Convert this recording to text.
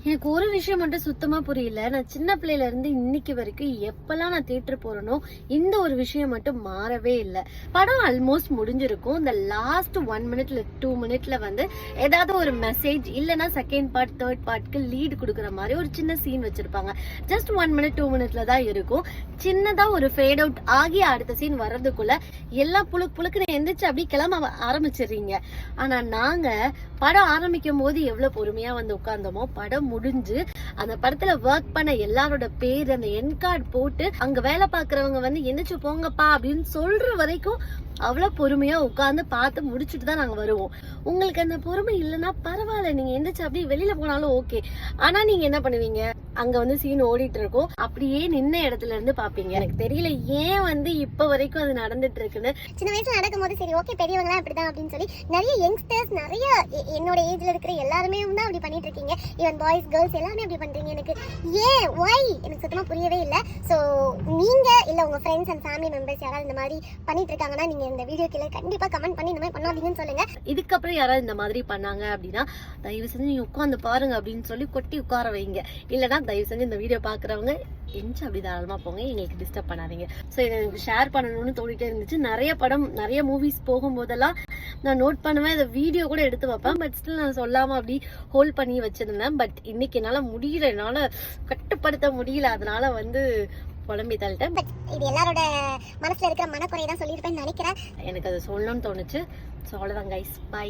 எனக்கு ஒரு விஷயம் மட்டும் சுத்தமா புரியல. நான் சின்ன பிள்ளையில இருந்து இன்னைக்கு வரைக்கும் எப்பெல்லாம் நான் தியேட்டர் போறேனோ இந்த ஒரு விஷயம் மட்டும் மாறவே இல்லை. படம் ஆல்மோஸ்ட் முடிஞ்சிருக்கும். இந்த லாஸ்ட் 1 மினிட்ல 2 மினிட்ல வந்து ஏதாவது ஒரு மெசேஜ் இல்லைன்னா செகண்ட் பார்ட் தேர்ட் பார்ட்க்கு லீடு கொடுக்குற மாதிரி ஒரு சின்ன சீன் வச்சிருப்பாங்க. ஜஸ்ட் 1 மினிட் 2 மினிட்ல தான் இருக்கும். சின்னதா ஒரு ஃபேட் அவுட் ஆகி அடுத்த சீன் வர்றதுக்குள்ள எல்லாம் புழுக்குன்னு எந்திரிச்சு அப்படியே கிளம்ப ஆரம்பிச்சிடுறீங்க. ஆனா நாங்க படம் ஆரம்பிக்கும் போது எவ்வளவு பொறுமையா வந்து உட்கார்ந்தோமோ, படம் முடிஞ்சு அந்த படத்துல ஒர்க் பண்ண எல்லாரோட பேர் அந்த என் கார்டு போட்டு அங்க வேலை பாக்குறவங்க வந்து எந்திரிச்சு போங்கப்பா அப்படின்னு சொல்ற வரைக்கும் அவ்வளவு பொறுமையா உட்கார்ந்து பார்த்து முடிச்சுட்டு தான் நாங்க வருவோம். உங்களுக்கு அந்த பொறுமை இல்லைன்னா பரவாயில்ல, நீங்க எந்திரிச்சு அப்படியே வெளியில போனாலும் ஓகே. ஆனா நீங்க என்ன பண்ணுவீங்க, அங்க வந்து சீன் ஓடிட்டு இருக்கும், அப்படியே நின்ன இடத்துல இருந்து பாப்பீங்க. எனக்கு தெரியல ஏன் வந்து இப்ப வரைக்கும் அது நடந்துட்டு இருக்குன்னு. சின்ன வயசுல நடக்கும் போது சரி ஓகே பெரியவங்க எல்லாம் இப்படிதான் அப்படின்னு சொல்லி நிறைய யங்ஸ்டர்ஸ் நிறைய என்னோட ஏஜ்ல இருக்கிற எல்லாருமே தான் அப்படி பண்ணிட்டு இருக்கீங்க. ஈவன் பாய்ஸ் கேர்ள்ஸ் எல்லாமே அப்படி பண்றீங்க. எனக்கு ஏன் ஒய் எனக்கு சுத்தமா புரியவே இல்லை. ஸோ நீங்க இல்ல உங்க ஃப்ரெண்ட்ஸ் அண்ட் ஃபேமிலி மெம்பர்ஸ் யாராவது இந்த மாதிரி பண்ணிட்டு இருக்காங்கன்னா நீங்க இந்த வீடியோ கீழே கண்டிப்பா கமெண்ட் பண்ணி இந்த மாதிரி பண்ணாதீங்கன்னு சொல்லுங்க. இதுக்கப்புறம் யாராவது இந்த மாதிரி பண்ணாங்க அப்படின்னா தயவு செஞ்சு நீங்க உட்காந்து பாருங்க அப்படின்னு சொல்லி கொட்டி உட்கார வைங்க. இல்லைன்னா தயவு செஞ்சு இந்த வீடியோ பாக்குறவங்க எஞ்சி அப்படி தாராளமா போங்க, எங்களுக்கு டிஸ்டர்ப் பண்ணாதீங்க. ஸோ இதை எனக்கு ஷேர் பண்ணணும்னு தோணிட்டே இருந்துச்சு. நிறைய மூவிஸ் போகும்போதெல்லாம் நான் நோட் பண்ணுவேன், இதை வீடியோ கூட எடுத்து வைப்பேன். பட் ஸ்டில் நான் சொல்லாம அப்படி ஹோல்ட் பண்ணி வச்சிருந்தேன். பட் இன்னைக்கு என்னால முடியல, என்னால கட்டுப்படுத்த முடியல. அதனால வந்து புலம்பி தள்ளிட்டேன். பட் இது எல்லாரோட மனசுல இருக்கிற மனக்குறையை தான் சொல்லியிருப்பேன்னு நினைக்கிறேன். எனக்கு அது சொல்லணும்னு தோணுச்சு. ஸோ அவ்வளோதான் கைஸ், பை.